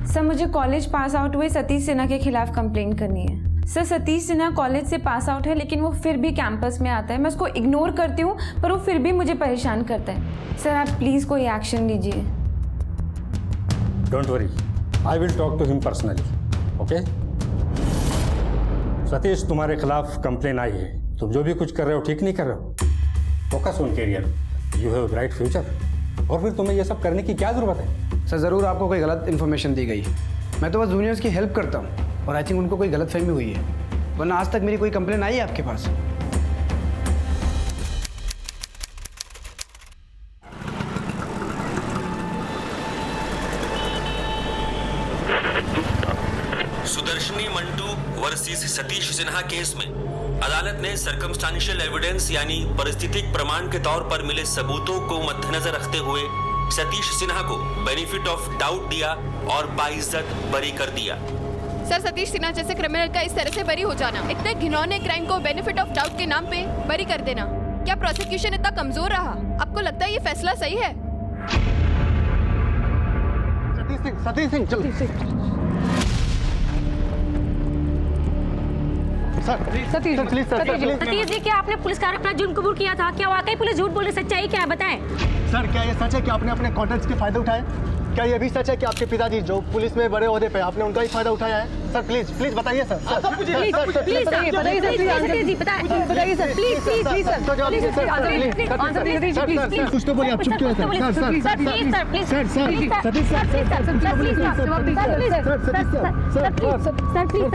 Sir मुझे college pass out हुए सतीश सिन्हा के खिलाफ कंप्लेंट करनी है। सर सतीश सिन्हा कॉलेज से पास आउट है लेकिन वो फिर भी कैंपस में आता है। मैं उसको इग्नोर करती हूँ पर वो फिर भी मुझे परेशान करता है। सर आप प्लीज़ कोई एक्शन लीजिए। Don't worry, I will talk to him personally, okay? Satish, तुम्हारे खिलाफ कंप्लेन आई है। तुम जो भी कुछ कर रहे हो ठीक नहीं कर रहे हो। Focus on career, you have bright future. और फिर तुम्हें ये सब करने की क्या ज़रूरत है? सर ज़रूर आपको कोई गलत इन्फॉर्मेशन दी गई। मैं तो बस जूनियर्स की हेल्प करता हूँ और आई थिंक उनको कोई गलतफहमी हुई है, वरना आज तक मेरी कोई कंप्लेन आई है आपके पास? सुदर्शनी मंटू वर्सेस सतीश सिन्हा केस में अदालत ने सर्कमस्टांशियल एविडेंस यानी परिस्थितिक प्रमाण के तौर पर मिले सबूतों को मद्देनजर रखते हुए सतीश सिन्हा को बेनिफिट ऑफ डाउट दिया और बाइज्जत बरी कर दिया। सर सतीश सिन्हा जैसे क्रिमिनल का इस तरह से बरी हो जाना, इतने घिनौने क्राइम को बेनिफिट ऑफ डाउट के नाम पे बरी कर देना, क्या प्रोसिक्यूशन इतना कमजोर रहा? आपको लगता है ये फैसला सही है? सतीश सिंह सतीश जी, क्या आपने पुलिस कार अपना जुर्म कबूल किया था? क्या वाकई पुलिस झूठ बोले? सच्चाई क्या है, बताएं। सर, क्या ये सच है कि आपने अपने कॉन्ट्रैक्ट्स के फायदे उठाए? क्या ये भी सच है कि आपके पिताजी जो पुलिस में बड़े ओहदे पे, आपने उनका ही फायदा उठाया है? सर प्लीज बताइए सर। कुछ तो बोलिए, आप चुप क्यों हैं सर?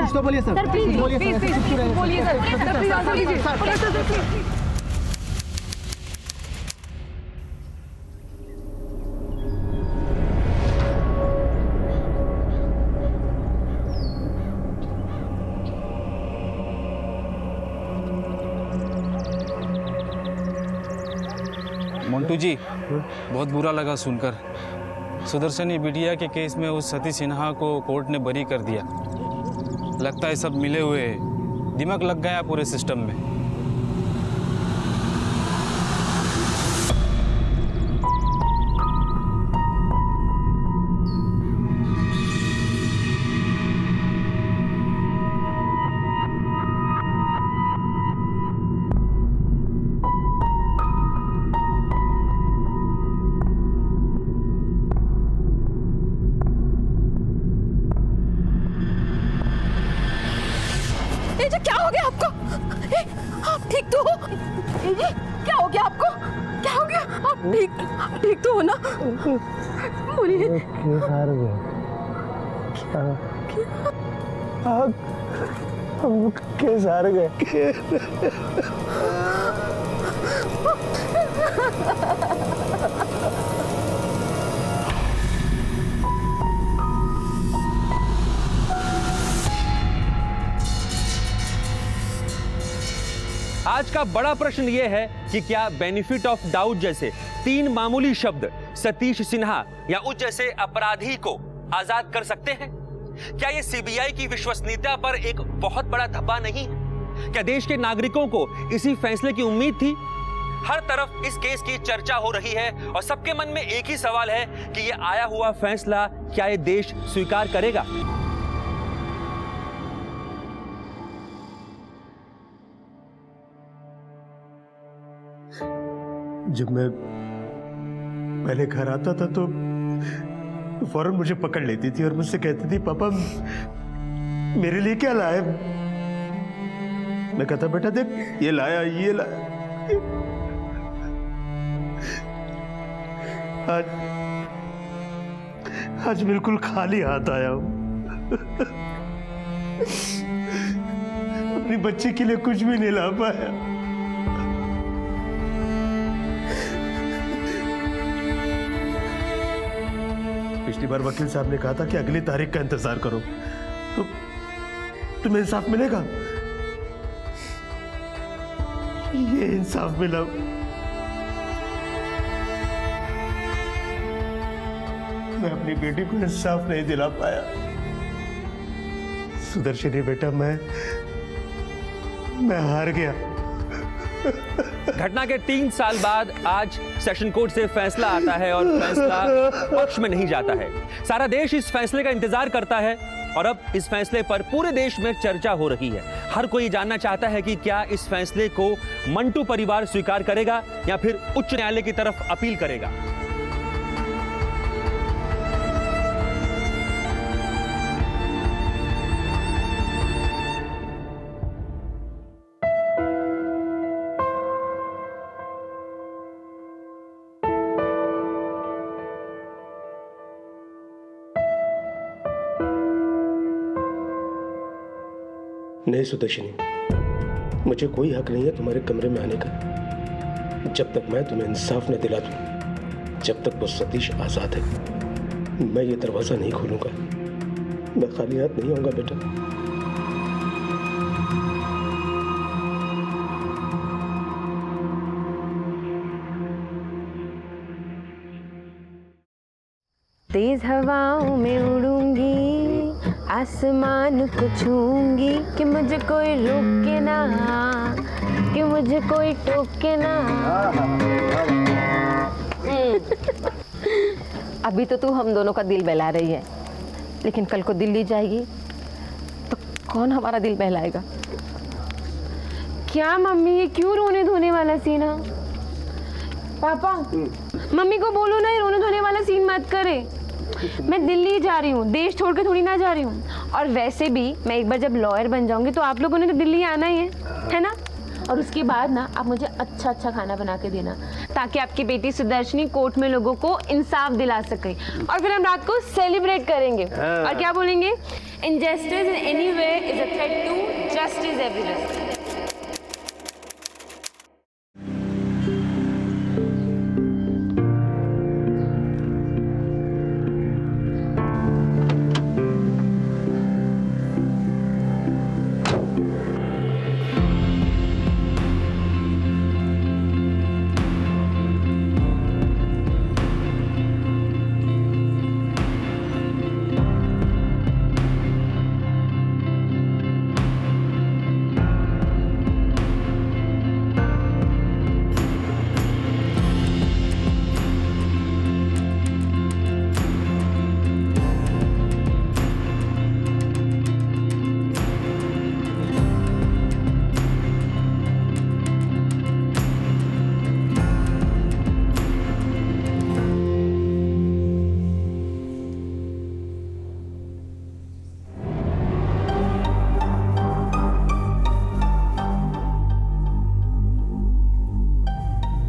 कुछ तो बोलिए सर। मंटू जी, बहुत बुरा लगा सुनकर। सुदर्शनी बिटिया के केस में उस सतीश सिन्हा को कोर्ट ने बरी कर दिया। लगता है सब मिले हुए हैं। दिमाग लग गया पूरे सिस्टम में। क्या हो गया आपको? आप ठीक तो हो? जी क्या हो गया आपको? क्या हो गया? आप ठीक तो हो ना? बोलिए। हम केस हार गए। आज का बड़ा प्रश्न यह है कि क्या बेनिफिट ऑफ डाउट जैसे 3 मामूली शब्द सतीश सिन्हा या उस जैसे अपराधी को आजाद कर सकते हैं? क्या यह सीबीआई की विश्वसनीयता पर एक बहुत बड़ा धब्बा नहीं है? क्या देश के नागरिकों को इसी फैसले की उम्मीद थी? हर तरफ इस केस की चर्चा हो रही है और सबके मन में एक ही सवाल है कि यह आया हुआ फैसला क्या यह देश स्वीकार करेगा? जब मैं पहले घर आता था तो फौरन मुझे पकड़ लेती थी और मुझसे कहती थी, पापा मेरे लिए क्या लाए? मैं कहता, बेटा देख ये लाया, ये लाया। आज बिल्कुल खाली हाथ आया हूं। अपनी बच्ची के लिए कुछ भी नहीं ला पाया। पिछली बार वकील साहब ने कहा था कि अगली तारीख का इंतजार करो तो तुम्हें इंसाफ मिलेगा। ये इंसाफ मिला। मैं अपनी बेटी को इंसाफ नहीं दिला पाया। सुदर्शनी बेटा, मैं हार गया। घटना के 3 साल बाद आज सेशन कोर्ट से फैसला आता है और फैसला पक्ष में नहीं जाता है। सारा देश इस फैसले का इंतजार करता है और अब इस फैसले पर पूरे देश में चर्चा हो रही है। हर कोई जानना चाहता है कि क्या इस फैसले को मंटू परिवार स्वीकार करेगा या फिर उच्च न्यायालय की तरफ अपील करेगा। नहीं सुदर्शनी, मुझे कोई हक नहीं है तुम्हारे कमरे में आने का जब तक मैं तुम्हें इंसाफ न दिला दूं। जब तक वो सतीश आजाद है मैं ये दरवाजा नहीं खोलूंगा। मैं खाली हाथ नहीं आऊंगा बेटा। तेज हवाओं में उड़ूंगी, आसमान को छूंगी कि मुझे कोई रोके ना, कि मुझे कोई टोके ना। अभी तो तू हम दोनों का दिल बहला रही है, लेकिन कल को दिल्ली जाएगी तो कौन हमारा दिल बहलाएगा? क्या मम्मी, ये क्यों रोने धोने वाला सीन है? पापा, मम्मी को बोलो ना ये रोने धोने वाला सीन मत करे। मैं दिल्ली जा रही हूँ, देश छोड़ के थोड़ी ना जा रही हूँ। और वैसे भी मैं एक बार जब लॉयर बन जाऊंगी तो आप लोगों ने तो दिल्ली आना ही है ना? और उसके बाद ना आप मुझे अच्छा अच्छा खाना बना के देना, ताकि आपकी बेटी सुदर्शनी कोर्ट में लोगों को इंसाफ दिला सके। और फिर हम रात को सेलिब्रेट करेंगे और क्या बोलेंगे? Injustice in anywhere is a threat to justice everywhere.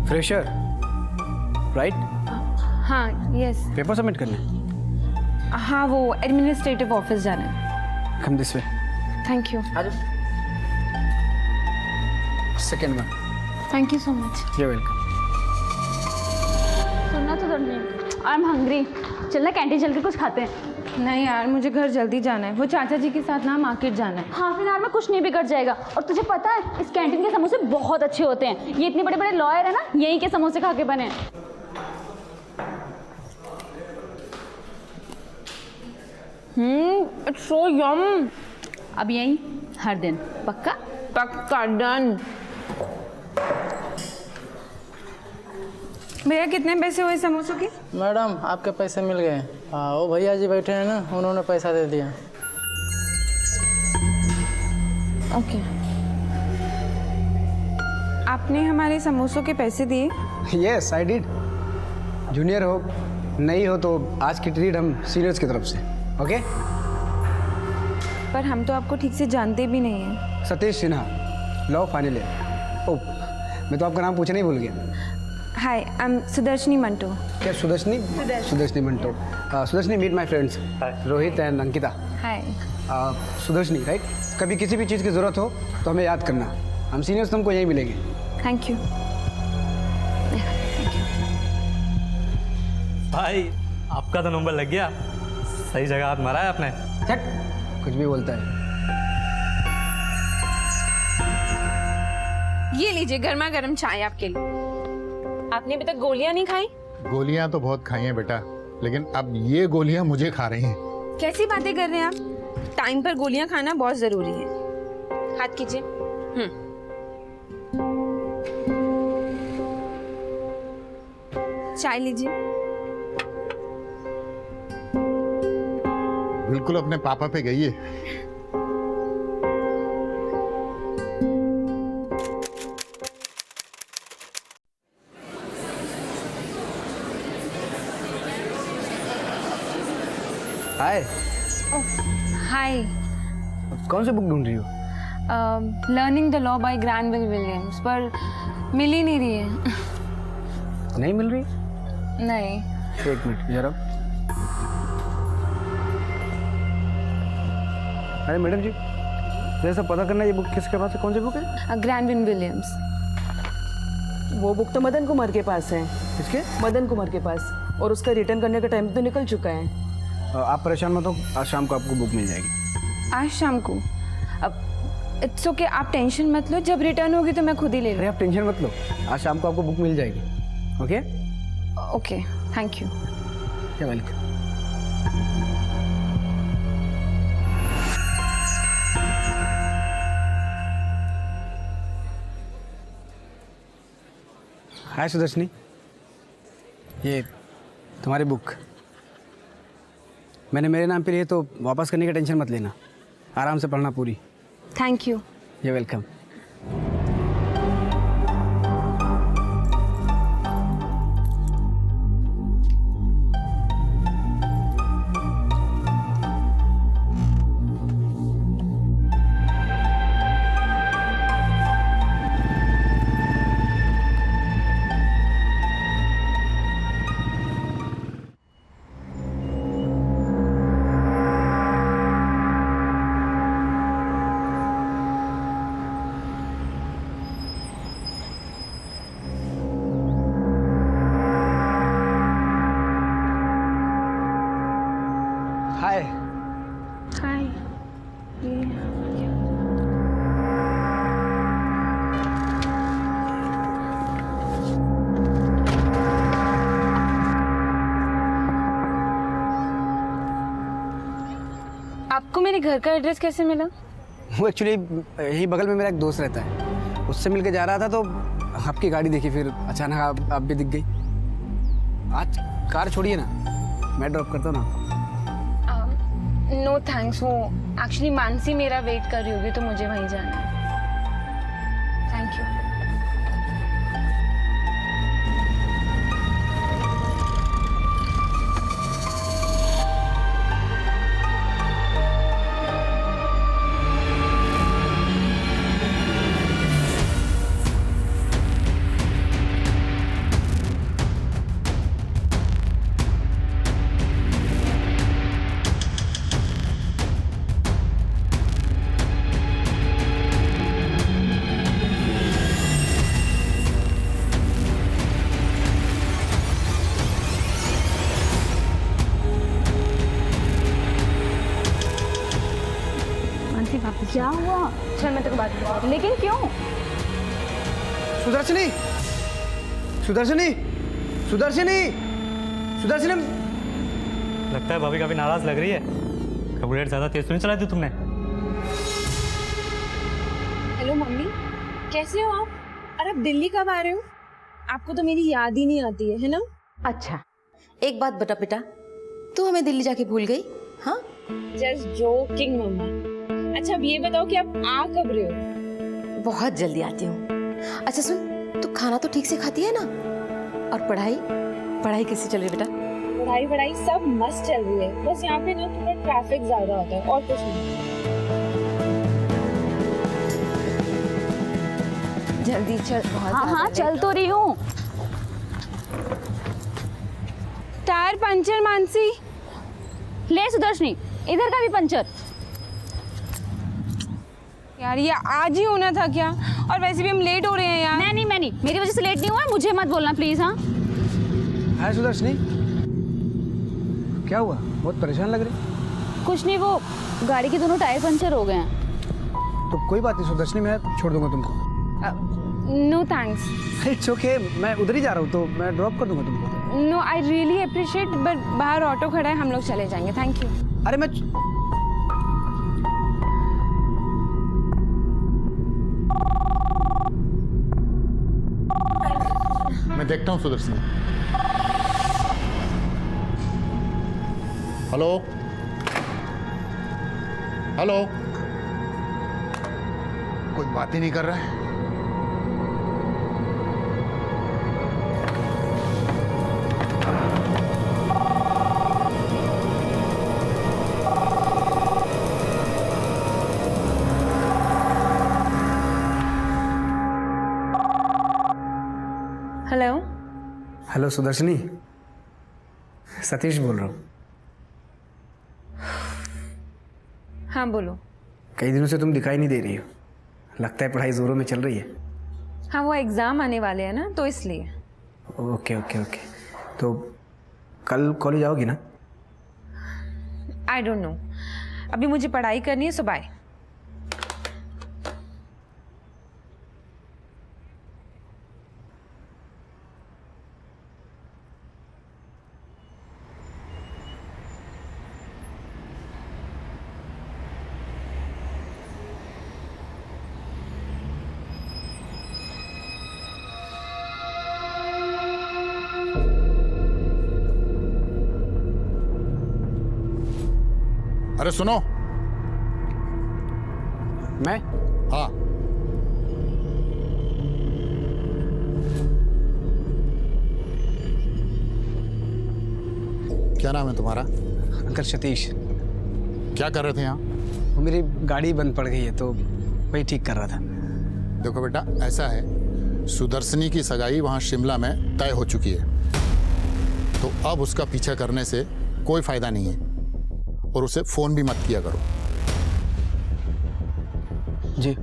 Fresher right? हाँ, यस। पेपर सबमिट करना? हाँ, वो एडमिनिस्ट्रेटिव ऑफिस जाना है। Come this way. Thank you. Second one. Thank you so much. You welcome. सुनना तो नहीं, आई एम हंग्री। चलना कैंटीन चल के कुछ खाते हैं। नहीं यार, मुझे घर जल्दी जाना है। वो चाचा जी के साथ ना मार्केट जाना है। हाँ फिर यार में कुछ नहीं बिगड़ जाएगा। और तुझे पता है इस कैंटीन के समोसे बहुत अच्छे होते हैं। ये इतने बड़े बड़े लॉयर है ना, यहीं के समोसे खा के बने। इट्स सो यम। अब यहीं हर दिन पक्का? पक्का, डन। भैया कितने पैसे हुए समोसों के? मैडम आपके पैसे मिल गए। हाँ, वो भैया जी बैठे हैं ना, उन्होंने पैसा दे दिया। ओके। आपने हमारे समोसों के पैसे दिए? Yes I did. जूनियर हो नहीं हो तो आज की ट्रीट हम सीनियर्स की तरफ से। ओके? पर हम तो आपको ठीक से जानते भी नहीं हैं। Satish Sinha, law final year. Oh, मैं तो आपका नाम पूछना ही भूल गया। Hi, I am Sudarshani Manto. क्या Sudarshani? Sudarshani Manto. Sudarshani, meet my friends Rohit and Ankita. Hi. Sudarshani right? कभी किसी भी चीज़ की ज़रूरत हो तो हमें याद करना। हम सीनियर्स तुमको यहीं मिलेंगे। Thank you. भाई आपका तो नंबर लग गया। सही जगह हाथ मारा है आपने। चट, कुछ भी बोलता है। ये लीजिए गर्मा गर्म चाय आपके लिए। आपने अभी तक गोलियां नहीं खाई? गोलियां तो बहुत खाई हैं बेटा, लेकिन अब ये गोलियां मुझे खा रही हैं। कैसी बातें कर रहे हैं आप? टाइम पर गोलियां खाना बहुत जरूरी है। हाथ कीजिए। चाय लीजिए। बिल्कुल अपने पापा पे गई है। हाय। हाय। कौन सी बुक ढूंढ रही हो? Learning the law by Granville Williams, पर मिल ही नहीं रही है। नहीं मिल रही? नहीं। एक मिनट जरा। अरे मैडम जी, जैसा पता करना, ये बुक किसके पास है? कौन सी बुक है? Granville Williams. वो बुक तो मदन कुमार के पास है। किसके? मदन कुमार के पास, और उसका रिटर्न करने का टाइम तो निकल चुका है। आप परेशान मत हो, आज शाम को आपको बुक मिल जाएगी। आज शाम को? अब इट्स ओके, आप टेंशन मत लो, जब रिटर्न होगी तो मैं खुद ही ले लूँगी। अरे आप टेंशन मत लो, आज शाम को आपको बुक मिल जाएगी। Okay okay, thank you. क्या वेलकम। हाय सुदर्शनी, ये तुम्हारी बुक मैंने मेरे नाम पे लिए, तो वापस करने का टेंशन मत लेना, आराम से पढ़ना पूरी। Thank you. ये वेलकम। हाय। हाय। आपको मेरे घर का एड्रेस कैसे मिला? वो एक्चुअली यही बगल में मेरा एक दोस्त रहता है, उससे मिलके जा रहा था तो आपकी गाड़ी देखी, फिर अचानक आप भी दिख गई। आज कार छोड़िए ना, मैं ड्रॉप करता हूँ ना। नो थैंक्स, वो एक्चुअली मानसी मेरा वेट कर रही होगी तो मुझे वहीं जाना है। Thank you. क्या हुआ? चल मैं तेरे को बात बताती हूँ। लेकिन क्यों? सुदर्शनी, सुदर्शनी, सुदर्शनी, सुदर्शनी। लगता है भाभी काफी नाराज लग रही है। कार्बोरेटर ज्यादा तेज तो नहीं चला दी तुमने? हेलो मम्मी, कैसे हो आप? और आप दिल्ली कब आ रहे हो? आपको तो मेरी याद ही नहीं आती है ना? अच्छा, एक बात बता बेटा, तू हमें दिल्ली जाके भूल गई? हाँ, जस्ट जोकिंग मम्मा। अच्छा अब ये बताओ कि आप आ कब रहे हो? बहुत जल्दी आती हूँ। अच्छा सुन, तू खाना तो ठीक से खाती है ना? और पढ़ाई पढ़ाई कैसी चल रही बेटा? पढ़ाई सब मस्त चल रही है, बस यहाँ पे ना थोड़ा ट्रैफिक ज्यादा होता है और कुछ नहीं। जल्दी चल। हाँ चल तो रही हूँ। Tyre puncture Mansi. ले सुदर्शनी, इधर का भी पंचर। यार ये आज ही होना था क्या? और वैसे भी हम लेट हो रहे हैं यार। मैं नहीं मेरी वजह से लेट नहीं हुआ है, मुझे मत बोलना प्लीज। हाँ हाय सुदर्शनी, क्या हुआ? बहुत परेशान लग रही। कुछ नहीं, वो गाड़ी के दोनों टायर पंचर हो गए हैं। तो कोई बात नहीं सुदर्शनी, मैं छोड़ दूंगा तुमको। No thanks. इट्स ओके, मैं उधर ही जा रहा हूँ तो मैं ड्रॉप कर दूंगा तुमको। No I really appreciate, but बाहर ऑटो खड़ा है, हम लोग चले जाएंगे। Thank you. अरे मैं देखता हूँ सुदर्शनी। हेलो हेलो, कोई बात ही नहीं कर रहा है। हेलो। हेलो सुदर्शनी, सतीश बोल रहा हूँ। हाँ बोलो। कई दिनों से तुम दिखाई नहीं दे रही हो, लगता है पढ़ाई जोरों में चल रही है। हाँ वो एग्ज़ाम आने वाले हैं ना, तो इसलिए। ओके ओके ओके, तो कल कॉलेज आओगी ना? आई डोंट नो, अभी मुझे पढ़ाई करनी है, सो बाय। अरे सुनो। मैं? हाँ, क्या नाम है तुम्हारा? अंकल सतीश। क्या कर रहे थे यहाँ? वो मेरी गाड़ी बंद पड़ गई है तो वही ठीक कर रहा था। देखो बेटा, ऐसा है, सुदर्शनी की सगाई वहाँ शिमला में तय हो चुकी है, तो अब उसका पीछा करने से कोई फायदा नहीं है, और उसे फोन भी मत किया करो। जी।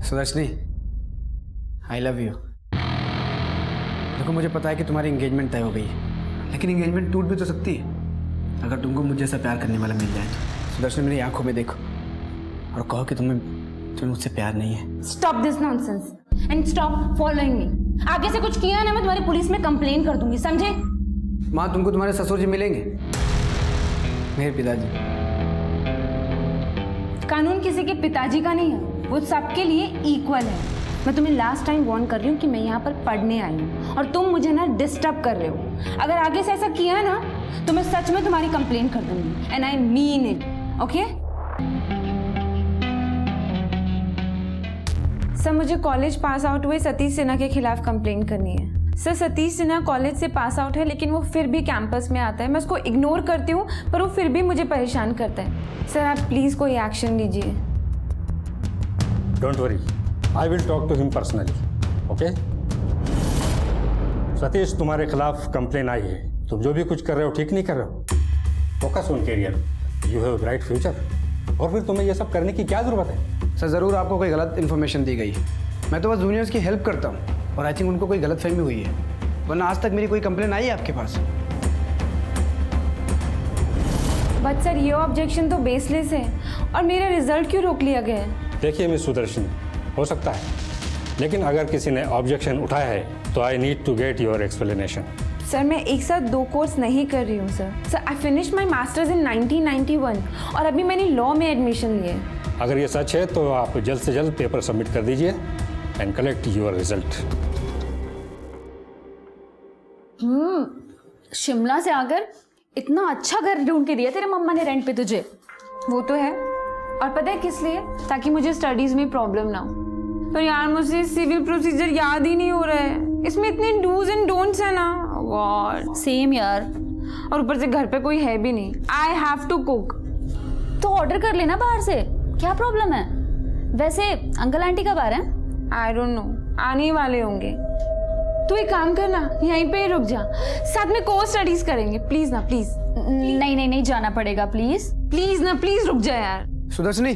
सुदर्शनी, आई लव यू। देखो मुझे पता है कि तुम्हारी एंगेजमेंट तय हो गई है, लेकिन एंगेजमेंट टूट भी तो सकती है अगर तुमको मुझ जैसा प्यार करने वाला मिल जाए तो। सुदर्शनी, मेरी आंखों में देखो और कहो कि तुम्हें मुझसे प्यार नहीं है। Stop this nonsense and stop following me. आगे से कुछ किया ना, मैं तुम्हारी पुलिस में कंप्लेन कर दूंगी, समझे? माँ, तुमको तुम्हारे ससुर जी मिलेंगे, मेरे पिताजी। कानून किसी के पिताजी का नहीं है, वो सबके लिए इक्वल है। मैं तुम्हें लास्ट टाइम वार्न कर रही हूँ कि मैं यहाँ पर पढ़ने आई हूँ और तुम मुझे ना डिस्टर्ब कर रहे हो। अगर आगे से ऐसा किया ना तो मैं सच में तुम्हारी कंप्लेन कर दूंगी, and I mean it, okay? Sir, मुझे कॉलेज पास आउट हुए सतीश सिन्हा के खिलाफ कंप्लेन करनी है। सर, सतीश सिन्हा कॉलेज से पास आउट है, लेकिन वो फिर भी कैंपस में आता है। मैं उसको इग्नोर करती हूँ पर वो फिर भी मुझे परेशान करता है। सर, आप प्लीज़ कोई एक्शन लीजिए। Don't worry, I will talk to him personally, okay? Satish, तुम्हारे खिलाफ कंप्लेन आई है। तुम जो भी कुछ कर रहे हो ठीक नहीं कर रहे हो। Focus on career, you have bright future, और फिर तुम्हें ये सब करने की क्या ज़रूरत है? सर, ज़रूर आपको कोई गलत इन्फॉर्मेशन दी गई है। मैं तो बस जूनियर्स की हेल्प करता हूँ और आई थिंक उनको कोई गलत फहमी हुई है, वरना आज तक मेरी कोई कंप्लेन आई है आपके पास? बट सर, ये ऑब्जेक्शन तो बेसलेस है और मेरा रिजल्ट क्यों रोक लिया गया है? देखिए मिस सुदर्शनी, हो सकता है, लेकिन अगर किसी ने ऑब्जेक्शन उठाया है तो I need to get your explanation. Sir, मैं एक साथ 2 कोर्स नहीं कर रही हूँ sir. Sir, I finish my masters in 1991 और अभी मैंने लॉ में एडमिशन लिए है। अगर ये सच है तो आप जल्द से जल्द पेपर सबमिट कर दीजिए and collect your result. Shimla से आकर इतना अच्छा घर ढूंढ के दिया तेरे मम्मा ने रेंट पे तुझे। वो तो है, और पता है किस लिए? ताकि मुझे स्टडीज में प्रॉब्लम ना हो। पर यार, मुझे सिविल प्रोसीजर याद ही नहीं हो रहा है। इसमें इतने डूज एंड डोंट्स है ना, गॉड। सेम यार, और ऊपर से घर पे कोई है भी नहीं। I have to cook. तो ऑर्डर कर लेना बाहर से, क्या प्रॉब्लम है? वैसे अंकल आंटी कब आ रहे हैं? आई डोंट नो, आने ही वाले होंगे। तू एक काम करना, यहीं पे ही रुक जा, साथ में को स्टडीज करेंगे। प्लीज ना, प्लीज। नहीं नहीं नहीं, जाना पड़ेगा, प्लीज प्लीज ना, प्लीज रुक जा यार। सुदर्शनी,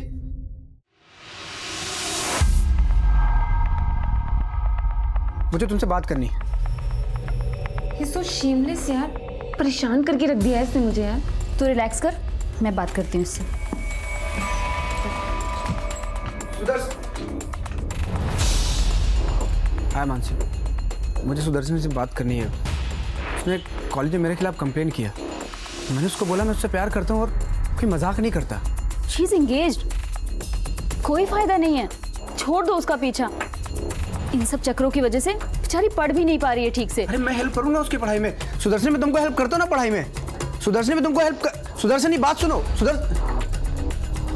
मुझे तुमसे बात करनी है। ये सो शेमलेस यार, परेशान करके रख दिया है इसने मुझे यार। तू रिलैक्स कर, मैं बात करती हूँ इससे। हाय मानसी, मुझे सुदर्शन से बात करनी है। उसने कॉलेज में मेरे खिलाफ कंप्लेन किया। मैंने उसको बोला मैं उससे प्यार करता हूँ और कोई मजाक नहीं करता। She is engaged. कोई फायदा नहीं है, छोड़ दो उसका पीछा। इन सब चक्रों की वजह से बेचारी पढ़ भी नहीं पा रही है ठीक से। अरे मैं हेल्प करूंगा उसकी पढ़ाई में। सुदर्शन, मैं तुमको हेल्प करता हूँ ना पढ़ाई में। सुदर्शन, मैं तुमको हेल्प कर। सुदर्शन, बात सुनो।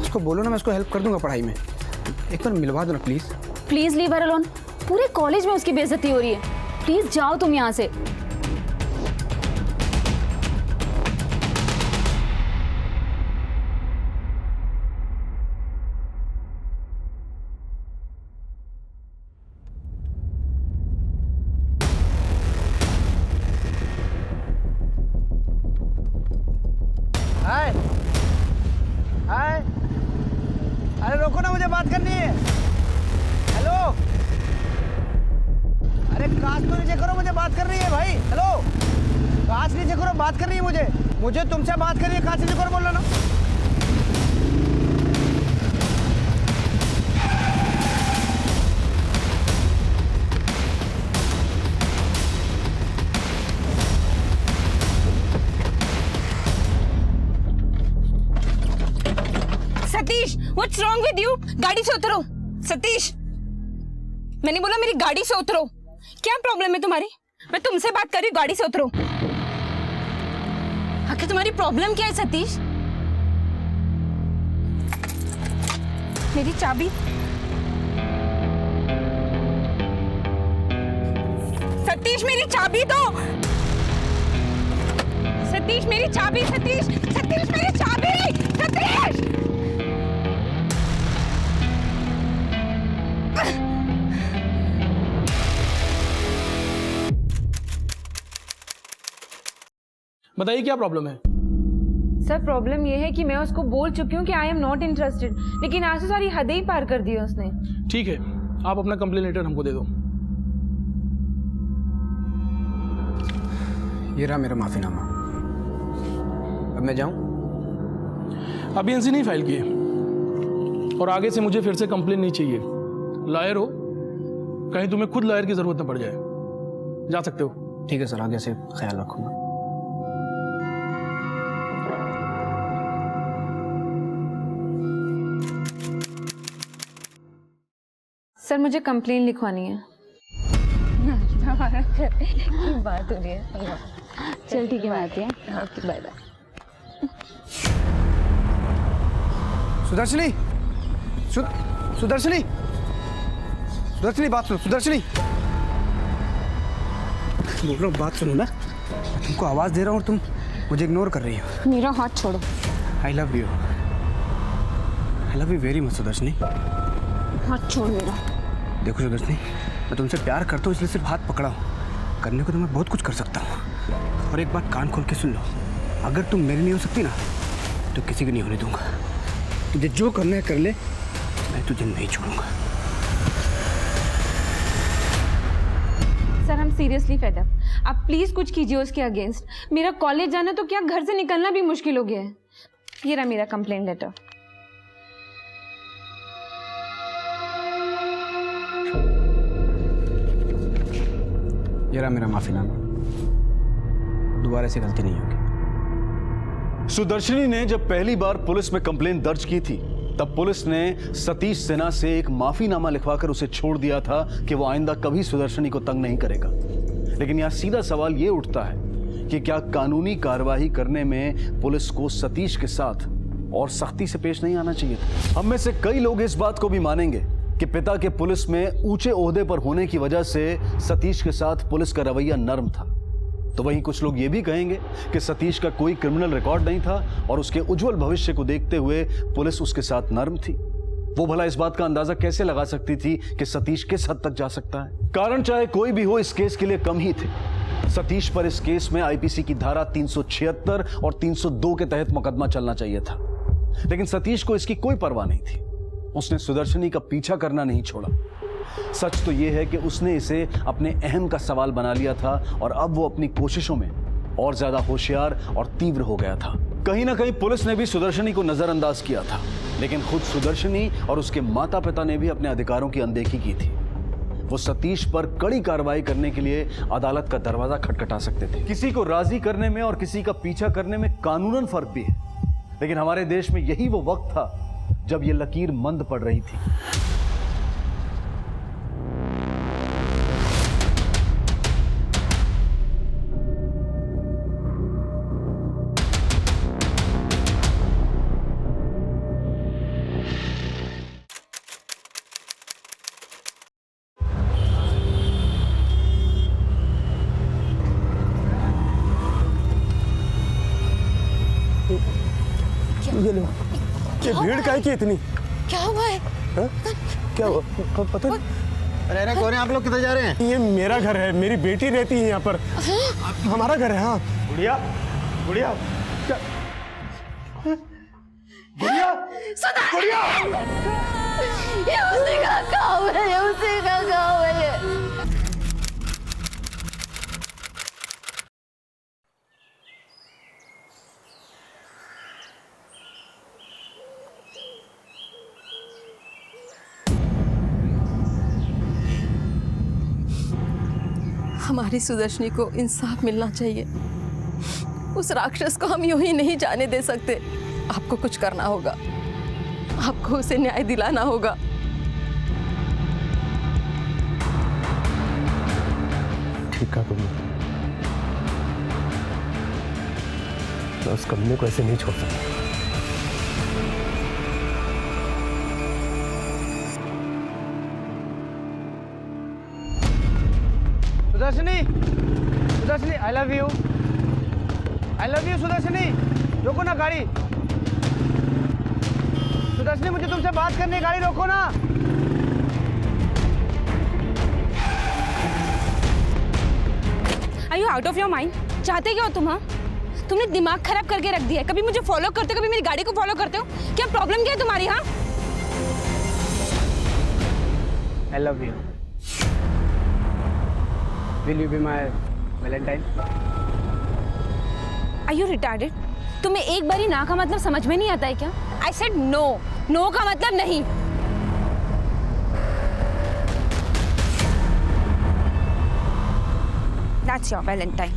उसको बोलो ना, मैं उसको हेल्प कर दूंगा पढ़ाई में। एक बार मिलवा दो ना please. Please leave her alone. पूरे कॉलेज में उसकी बेइज्जती हो रही है। प्लीज जाओ तुम यहाँ से। हाय हाय, अरे रोको ना, मुझे बात करनी है। हेलो, अरे कांच तो नीचे करो, मुझे बात करनी है भाई। हेलो, कांच नीचे करो, बात करनी है मुझे तुमसे बात करनी है। कांच नीचे करो, बोल रहा ना। Satish, what's wrong with you? गाड़ी से उतरो। सतीश, मैंने बोला मेरी गाड़ी से उतरो। क्या प्रॉब्लम है तुम्हारी? मैं तुमसे बात कर रही हूँ, गाड़ी से उतरो। आखिर तुम्हारी प्रॉब्लम क्या है सतीश? मेरी चाबी। सतीश, मेरी चाबी दो। सतीश, मेरी चाबी। सतीश, सतीश, मेरी चाबी। सतीश, बताइए क्या प्रॉब्लम है? सर प्रॉब्लम ये है कि मैं उसको बोल चुकी हूँ कि आई एम नॉट इंटरेस्टेड, लेकिन आज तो सारी हदें ही पार कर दी है उसने। ठीक है, आप अपना कंप्लेन लेटर हमको दे दो। ये रहा मेरा माफीनामा। अब मैं जाऊं? अभी एनसी नहीं फाइल किए और आगे से मुझे फिर से कंप्लेन नहीं चाहिए। लॉयर हो, कहीं तुम्हें खुद लॉयर की जरूरत न पड़ जाए। जा सकते हो। ठीक है सर, आगे से ख्याल रखूंगा। सर मुझे कंप्लेन लिखवानी है। बात हो रही है। चल ठीक है, मैं आती हूँ। Okay, bye bye. Sudarshani, Sudarshani, Sudarshani, बात सुनो। सुदर्शनी, बोल रहा हूँ, बात सुनो ना। तुमको आवाज दे रहा हूँ और तुम मुझे इग्नोर कर रही हो। मेरा हाथ छोड़ो। I love you very much Sudarshani. हाथ छोड़ मेरा। देखो सुदर्शनी, मैं तुमसे प्यार करता हूँ, इसलिए सिर्फ हाथ पकड़ा हूँ। करने को तो मैं बहुत कुछ कर सकता हूँ। और एक बात कान खोल के सुन लो, अगर तुम मेरी नहीं हो सकती ना, तो किसी की नहीं होने दूंगा। तुझे जो करना है कर ले, मैं तुझे नहीं छोड़ूंगा। सर हम सीरियसली फेड अप। आप प्लीज कुछ कीजिए उसके अगेंस्ट। मेरा कॉलेज जाना तो क्या, घर से निकलना भी मुश्किल हो गया है। ये रहा मेरा कंप्लेंट लेटर। ये रहा मेरा माफीनामा। दोबारा ऐसी गलती नहीं होगी। सुदर्शनी ने जब पहली बार पुलिस में कंप्लेंट दर्ज की थी, तब पुलिस ने सतीश सिन्हा से एक माफीनामा लिखवाकर उसे छोड़ दिया था कि वो आइंदा कभी सुदर्शनी को तंग नहीं करेगा। लेकिन यहां सीधा सवाल ये उठता है कि क्या कानूनी कार्यवाही करने में पुलिस को सतीश के साथ और सख्ती से पेश नहीं आना चाहिए था? हम में से कई लोग इस बात को भी मानेंगे कि पिता के पुलिस में ऊंचे ओहदे पर होने की वजह से सतीश के साथ पुलिस का रवैया नर्म था। तो वहीं कुछ लोग ये भी कहेंगे कि सतीश का कोई क्रिमिनल रिकॉर्ड नहीं था और उसके उज्जवल भविष्य को देखते हुए पुलिस उसके साथ नर्म थी। वो भला इस बात का अंदाजा कैसे लगा सकती थी कि सतीश किस हद तक जा सकता है? कारण चाहे कोई भी हो, इस केस के लिए कम ही थे। सतीश पर इस केस में आईपीसी की धारा 376 और 302 के तहत मुकदमा चलना चाहिए था, लेकिन सतीश को इसकी कोई परवाह नहीं थी। उसने सुदर्शनी का पीछा करना नहीं छोड़ा। सच तो यह है कि उसने इसे अपने अहम का सवाल बना लिया था और अब वो अपनी कोशिशों में और ज्यादा होशियार और तीव्र हो गया था। कहीं ना कहीं पुलिस ने भी सुदर्शनी को नजरअंदाज किया था, लेकिन खुद सुदर्शनी और उसके माता पिता ने भी अपने अधिकारों की अनदेखी की थी। वो सतीश पर कड़ी कार्रवाई करने के लिए अदालत का दरवाजा खटखटा सकते थे। किसी को राजी करने में और किसी का पीछा करने में कानूनन फर्क भी है, लेकिन हमारे देश में यही वो वक्त था जब ये लकीर मंद पड़ रही थी। ये भीड़ काहे की इतनी? क्या हुआ है? क्या हुआ? पता नहीं। अरे कौन है आप लोग? किधर जा रहे हैं? ये मेरा घर है, मेरी बेटी रहती है यहाँ पर। हमारा घर है। हाँ गुड़िया, गुड़िया क्या? गुड़िया, गुड़िया! ये उसी का काम है, ये उसी का काम है ये। हमारी सुदर्शनी को इंसाफ मिलना चाहिए। उस राक्षस को हम यूं ही नहीं जाने दे सकते। आपको कुछ करना होगा, आपको उसे न्याय दिलाना होगा। ठीक कहा तुमने। मैं उस कमीने को ऐसे नहीं छोड़ सकता। सुदर्शनी, सुदर्शनी, आई लव यू, सुदर्शनी। रोको ना गाड़ी। सुदर्शनी, मुझे तुमसे बात करनी है, गाड़ी रोको ना। Are you out of your mind? चाहते क्या हो तुम? हाँ, तुमने दिमाग खराब करके रख दिया है। कभी मुझे फॉलो करते हो, कभी मेरी गाड़ी को फॉलो करते हो। क्या प्रॉब्लम क्या है तुम्हारी? हाँ, आई love you. Will you be my Valentine? Are you retarded? तुम्हें एक बारी ना का मतलब समझ में नहीं आता है क्या? I said no. No का मतलब नहीं। That's your Valentine.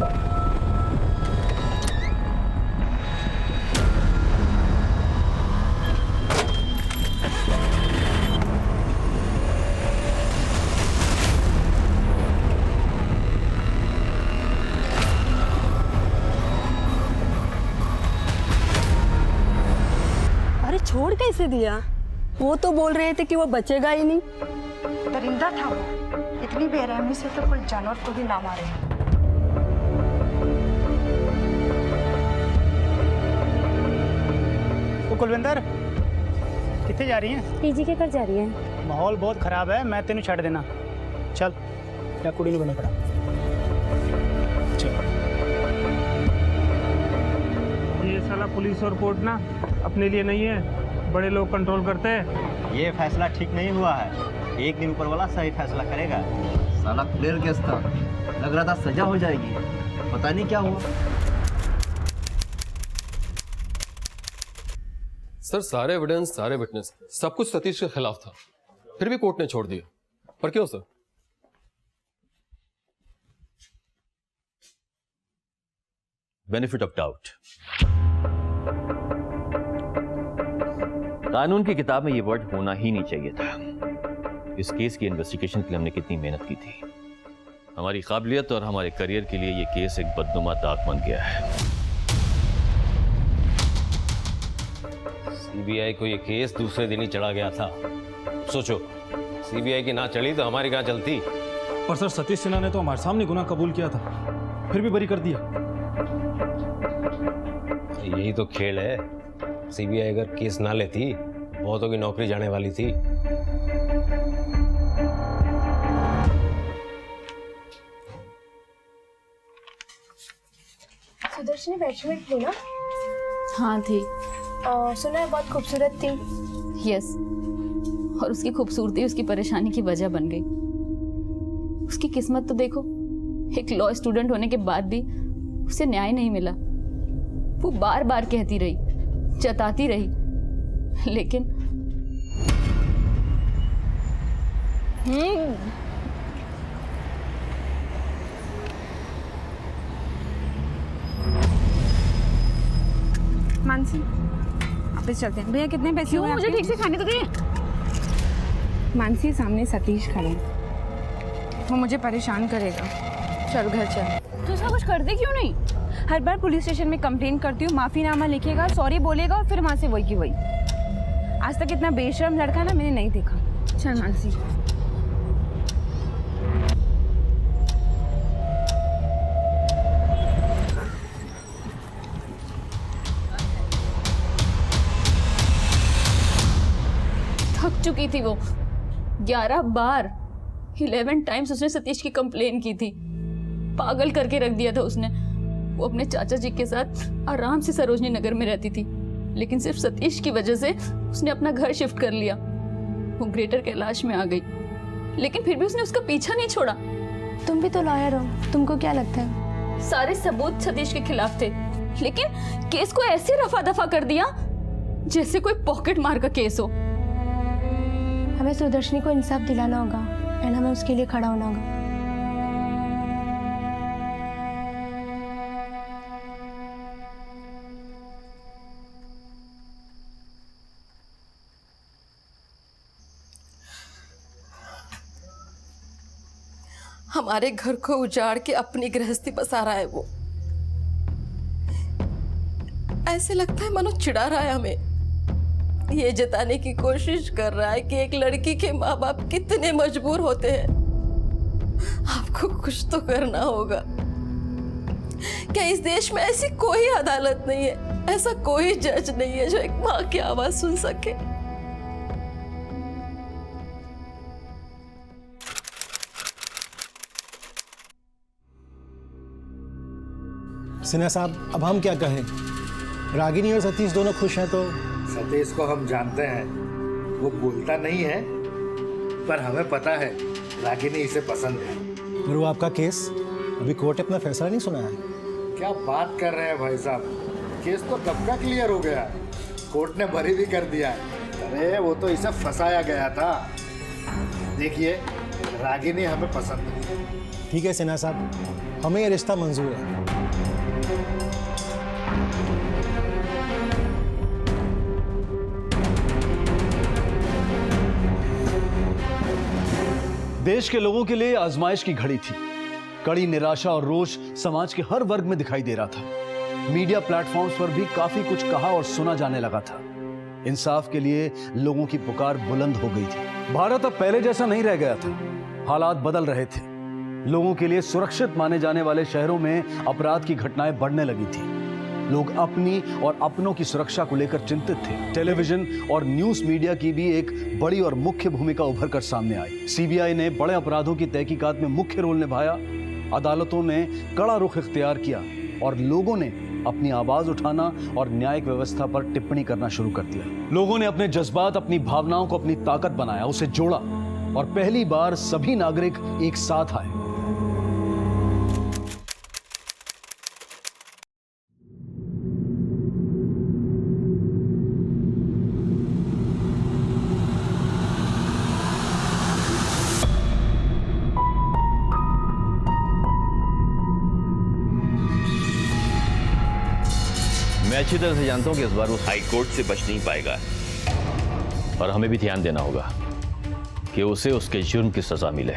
छोड़ कैसे दिया? वो तो बोल रहे थे कि वो बचेगा ही नहीं। दरिंदा था वो, इतनी बेरहमी से तो कोई जानवर को भी ना मारे। तो कुलविंदर कितने जा रही हैं? पीजी के घर जा रही है। माहौल बहुत खराब है, मैं तेन छड़ देना। चल, या कुड़ी नहीं बने पड़ा। ये साला पुलिस और कोर्ट ना अपने लिए नहीं है, बड़े लोग कंट्रोल करते हैं। ये फैसला ठीक नहीं हुआ है। एक दिन ऊपर वाला सही फैसला करेगा। साला क्लियर केस था, लग रहा था सजा हो जाएगी, पता नहीं क्या हुआ। सर सारे एविडेंस, सारे विटनेस, सब कुछ सतीश के खिलाफ था, फिर भी कोर्ट ने छोड़ दिया। पर क्यों सर? Benefit of doubt. कानून की किताब में यह वर्ड होना ही नहीं चाहिए था। इस केस की इन्वेस्टिगेशन के लिए हमने कितनी मेहनत की थी। हमारी काबिलियत और हमारे करियर के लिए यह केस एक बदनुमा दाग बन गया है। सीबीआई को यह केस दूसरे दिन ही चढ़ा गया था। सोचो, सीबीआई की ना चढ़ी तो हमारी कहां चलती। पर सर सतीश सिन्हा ने तो हमारे सामने गुनाह कबूल किया था, फिर भी बरी कर दिया। यही तो खेल है। सीबीआई अगर केस ना लेती, बहुतों की नौकरी जाने वाली थी। सुदर्शनी बैचमेट थी ना? हाँ थी। सुना है बहुत खूबसूरत थी। यस, और उसकी खूबसूरती उसकी परेशानी की वजह बन गई। उसकी किस्मत तो देखो, एक लॉ स्टूडेंट होने के बाद भी उसे न्याय नहीं मिला। वो बार बार कहती रही, जताती रही, लेकिन मानसी वापस चलते हैं। भैया कितने पैसे क्यों? हुए मुझे आपके? ठीक से खाने तो दे। मानसी सामने सतीश खड़े हैं, वो मुझे परेशान करेगा। चल घर चल। तो उसका कुछ करते क्यों नहीं? हर बार पुलिस स्टेशन में कंप्लेन करती हूँ, माफीनामा लिखेगा, सॉरी बोलेगा और फिर वहाँ से वही की वही। आज तक इतना बेशर्म लड़का ना मैंने नहीं देखा। चल मानसी। थक चुकी थी वो। 11 बार 11 टाइम्स उसने सतीश की कंप्लेन की थी। पागल करके रख दिया था उसने। वो अपने चाचा जी के साथ आराम से सरोजनी नगर में रहती थी, लेकिन सिर्फ सतीश की वजह से उसने अपना घर शिफ्ट कर लिया। वो ग्रेटर कैलाश में आ गई, लेकिन फिर भी उसने उसका पीछा नहीं छोड़ा। तुम भी तो लॉयर हो, तुमको क्या लगता है? सारे सबूत सतीश के खिलाफ थे, लेकिन केस को ऐसे रफा दफा कर दिया जैसे कोई पॉकेट मार का केस हो। हमें सुदर्शनी को इंसाफ दिलाना होगा एंड हमें उसके लिए खड़ा होना होगा। हमारे घर को उजाड़ के अपनी गृहस्थी बसा रहा है वो। ऐसे लगता है मानो चिढ़ा रहा है हमें, ये जताने की कोशिश कर रहा है कि एक लड़की के माँ बाप कितने मजबूर होते हैं। आपको कुछ तो करना होगा। क्या इस देश में ऐसी कोई अदालत नहीं है, ऐसा कोई जज नहीं है जो एक माँ की आवाज सुन सके? सिन्हा साहब, अब हम क्या कहें? रागिनी और सतीश दोनों खुश हैं तो? सतीश को हम जानते हैं, वो बोलता नहीं है, पर हमें पता है रागिनी इसे पसंद है। पर वो आपका केस अभी कोर्ट ने अपना फैसला नहीं सुनाया है। क्या बात कर रहे हैं भाई साहब, केस तो कब का क्लियर हो गया, कोर्ट ने बरी भी कर दिया है। अरे वो तो इसे फंसाया गया था। देखिए, रागिनी हमें पसंद है। ठीक है सिन्हा साहब, हमें ये रिश्ता मंजूर है। देश के लोगों के लिए आजमाइश की घड़ी थी। कड़ी निराशा और रोष समाज के हर वर्ग में दिखाई दे रहा था। मीडिया प्लेटफॉर्म्स पर भी काफी कुछ कहा और सुना जाने लगा था। इंसाफ के लिए लोगों की पुकार बुलंद हो गई थी। भारत अब पहले जैसा नहीं रह गया था, हालात बदल रहे थे। लोगों के लिए सुरक्षित माने जाने वाले शहरों में अपराध की घटनाएं बढ़ने लगी थी। लोग अपनी और अपनों की सुरक्षा को लेकर चिंतित थे। टेलीविजन और न्यूज मीडिया की भी एक बड़ी और मुख्य भूमिका उभर कर सामने आई। सीबीआई ने बड़े अपराधों की तहकीकात में मुख्य रोल निभाया। अदालतों ने कड़ा रुख इख्तियार किया और लोगों ने अपनी आवाज उठाना और न्यायिक व्यवस्था पर टिप्पणी करना शुरू कर दिया। लोगों ने अपने जज्बात, अपनी भावनाओं को अपनी ताकत बनाया, उसे जोड़ा और पहली बार सभी नागरिक एक साथ आए। मैं अच्छी तरह से जानता हूं कि इस बार वो हाई कोर्ट से बच नहीं पाएगा और हमें भी ध्यान देना होगा कि उसे उसके जुर्म की सजा मिले।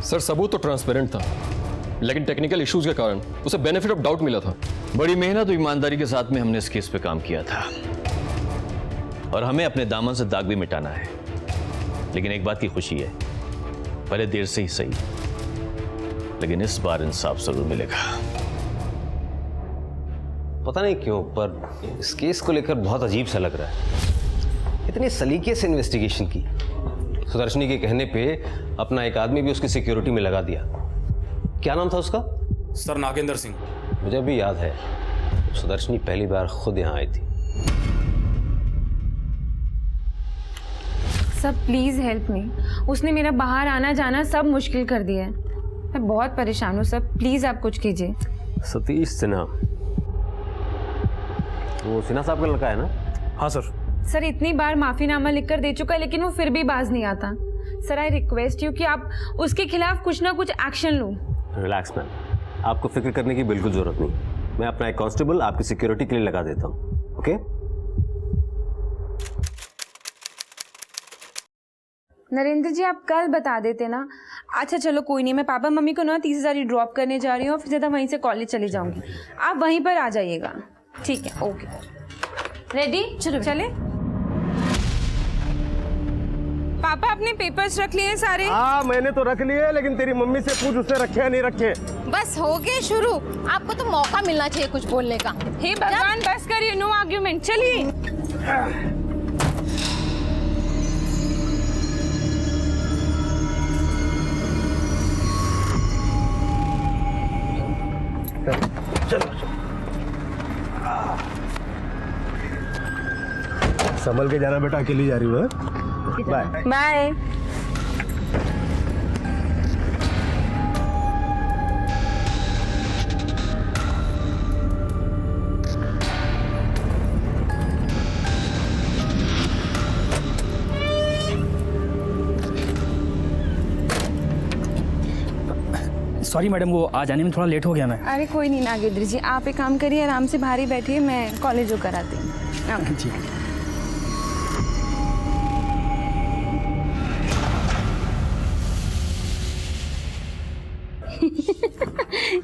सर सबूत तो ट्रांसपेरेंट था, लेकिन टेक्निकल इश्यूज के कारण उसे बेनिफिट ऑफ डाउट मिला था। बड़ी मेहनत और ईमानदारी के साथ में हमने इस केस पे काम किया था और हमें अपने दामन से दाग भी मिटाना है। लेकिन एक बात की खुशी है, पहले देर से ही सही, लेकिन इस बार इंसाफ जरूर मिलेगा। पता नहीं क्यों, पर इस केस को लेकर बहुत अजीब सा लग रहा है। इतनी सलीके से इन्वेस्टिगेशन की, सुदर्शनी के कहने पे अपना एक आदमी भी उसकी सिक्योरिटी में लगा दिया। क्या नाम था उसका? सर नागेंद्र सिंह। मुझे भी याद है, सुदर्शनी पहली बार खुद यहाँ आई थी। सब प्लीज हेल्प मी। उसने मेरा बाहर आना जाना सब मुश्किल कर दिया है। मैं बहुत परेशान हूँ। सब प्लीज आप कुछ कीजिए। सतीश सिन्हा, वो सिन्हा साहब का लड़का है ना? हाँ सर। सर इतनी बार माफीनामा लिखकर दे चुका है लेकिन वो फिर भी बाज नहीं आता। सर आई रिक्वेस्ट यू कि आप उसके खिलाफ कुछ ना कुछ एक्शन लो। रिलैक्स मैम, आपको फिक्र करने की बिल्कुल जरूरत नहीं। मैं अपना एक कांस्टेबल आपकी सिक्योरिटी के लिए लगा देता हूँ। ओके? नरेंद्र जी आप कल बता देते ना। अच्छा चलो कोई नहीं, मैं पापा मम्मी को ना 30,000 ड्रॉप करने जा रही हूँ और फिर सीधा वहीं से कॉलेज चली जाऊँगी। आप वहीं पर आ जाइएगा। ठीक है, ओके। रेडी? चलो चले। पापा अपने पेपर्स रख लिए सारे? हाँ मैंने तो रख लिए, लेकिन तेरी मम्मी से पूछ उसने रखे या नहीं रखे। बस हो गए शुरू, आपको तो मौका मिलना चाहिए कुछ बोलने का। हे भगवान बस करिए, नो आर्ग्यूमेंट। चलिए। चलो संभल के जाना बेटा, अकेली जा रही हूँ। Bye bye. सॉरी मैडम, वो आ जाने में थोड़ा लेट हो गया मैं। अरे कोई नहीं नागेंद्र जी, आप एक काम करिए, आराम से बाहर ही बैठिए, मैं कॉलेज जो कराती हूँ। ठीक है।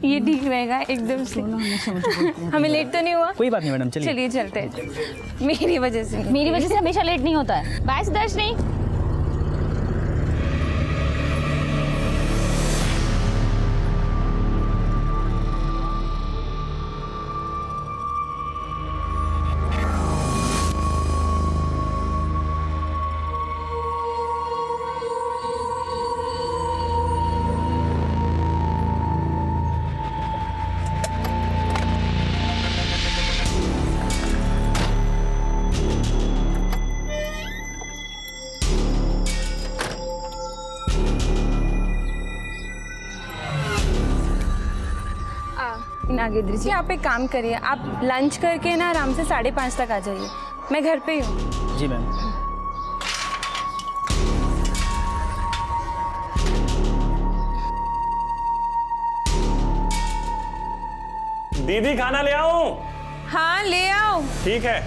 ये ठीक रहेगा एकदम से। हमें लेट तो नहीं हुआ? कोई बात नहीं मैडम, चलिए चलते हैं। मेरी वजह से हमेशा लेट नहीं होता है। बाय सुदर्शनी। नागेंद्र जी आप एक काम करिए, आप लंच करके ना आराम से 5:30 तक आ जाइए, मैं घर पे ही हूँ। जी मैम। दीदी खाना ले आऊं? हाँ ले आओ। ठीक है।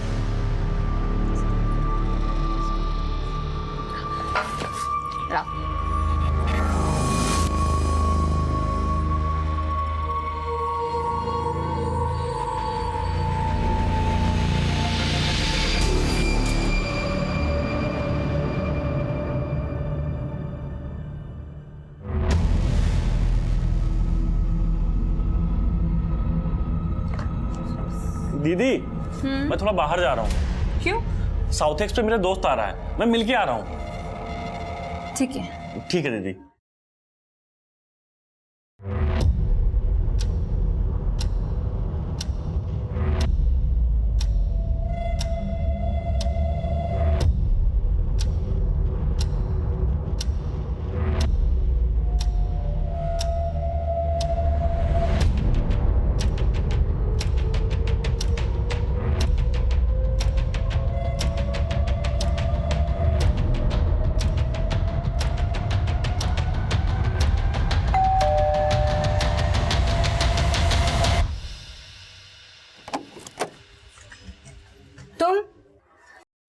दीदी मैं थोड़ा बाहर जा रहा हूँ। क्यों? साउथ एक्स पे मेरा दोस्त आ रहा है, मैं मिलके आ रहा हूँ। ठीक है। ठीक है दीदी।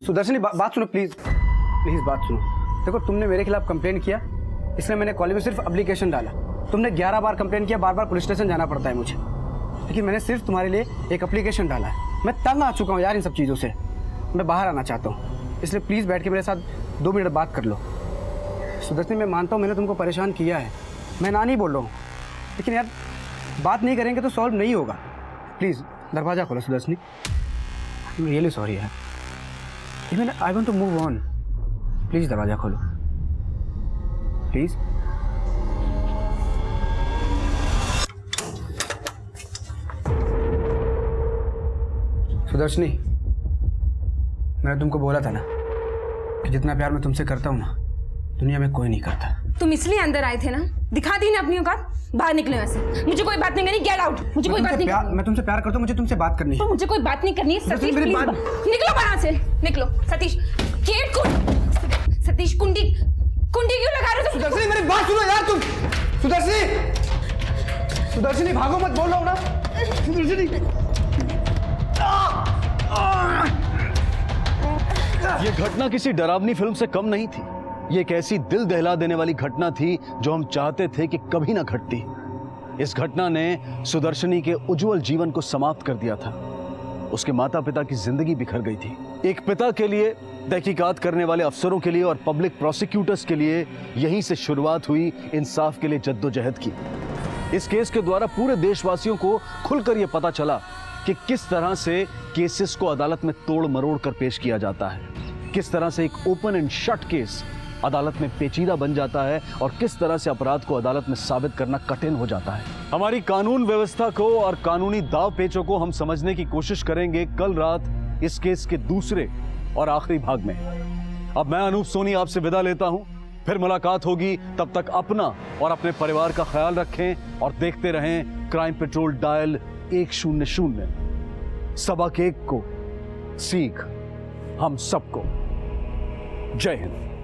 सुदर्शनी बात सुनो प्लीज, प्लीज बात सुनो। देखो तुमने मेरे खिलाफ कंप्लेंट किया, इसलिए मैंने कॉलेज में सिर्फ एप्लीकेशन डाला। तुमने 11 बार कंप्लेंट किया, बार बार पुलिस स्टेशन जाना पड़ता है मुझे, लेकिन मैंने सिर्फ तुम्हारे लिए एक एप्लीकेशन डाला है। मैं तंग आ चुका हूँ यार इन सब चीज़ों से, मैं बाहर आना चाहता हूँ, इसलिए प्लीज़ बैठ के मेरे साथ 2 मिनट बात कर लो। सुदर्शनी मैं मानता हूँ मैंने तुमको परेशान किया है, मैं ना नहीं बोल रहा हूँ, लेकिन यार बात नहीं करेंगे तो सॉल्व नहीं होगा। प्लीज़ दरवाज़ा खोलो Sudarshani, I am really sorry यार, even I want to move on. Please दरवाज़ा खोलो प्लीज़। सुदर्शनी मैंने तुमको बोला था ना कि जितना प्यार मैं तुमसे करता हूँ ना दुनिया में कोई नहीं करता। तुम इसलिए अंदर आए थे ना दिखा दी ना अपनी औकात, बाहर निकले वैसे। मुझे कोई बात नहीं करनी, गेट आउट। मुझे कोई बात नहीं करनी। मैं तुमसे प्यार करता हूँ, मुझे तुमसे बात करनी है। तो मुझे कोई बात नहीं करनी है सतीश, मेरी प्लीज बात- निकलो बाहर से, निकलो। सतीश गेट खोल। सतीश कुंडी क्यों लगा रहे हो तुम? सुदर्शनी मेरी बात सुनो यार तुम। सुदर्शनी भागो मत, बोल रहा हूँ ना। सुदर्शनी ये घटना किसी डरावनी फिल्म से कम नहीं थी। ये एक ऐसी दिल दहला देने वाली घटना थी जो हम चाहते थे कि कभी ना घटती। इस घटना ने सुदर्शनी के उज्जवल जीवन को समाप्त कर दिया था। उसके माता पिता की जिंदगी बिखर गई थी। एक पिता के लिए, तहकीकात करने वाले अफसरों के लिए और पब्लिक प्रोसिक्यूटर्स के लिए यहीं से शुरुआत हुई इंसाफ के लिए जद्दोजहद की। इस केस के द्वारा पूरे देशवासियों को खुलकर यह पता चला कि किस तरह से केसेस को अदालत में तोड़ मरोड़ कर पेश किया जाता है, किस तरह से एक ओपन एंड शट केस अदालत में पेचीदा बन जाता है और किस तरह से अपराध को अदालत में साबित करना कठिन हो जाता है। हमारी कानून व्यवस्था को और कानूनी दाव पेचों को हम समझने की कोशिश करेंगे कल रात इस केस के दूसरे और आखिरी भाग में। अब मैं अनूप सोनी आपसे विदा लेता हूं, फिर मुलाकात होगी। तब तक अपना और अपने परिवार का ख्याल रखें और देखते रहें क्राइम पेट्रोल डायल 100। सबक एक को, सीख हम सबको। जय हिंद।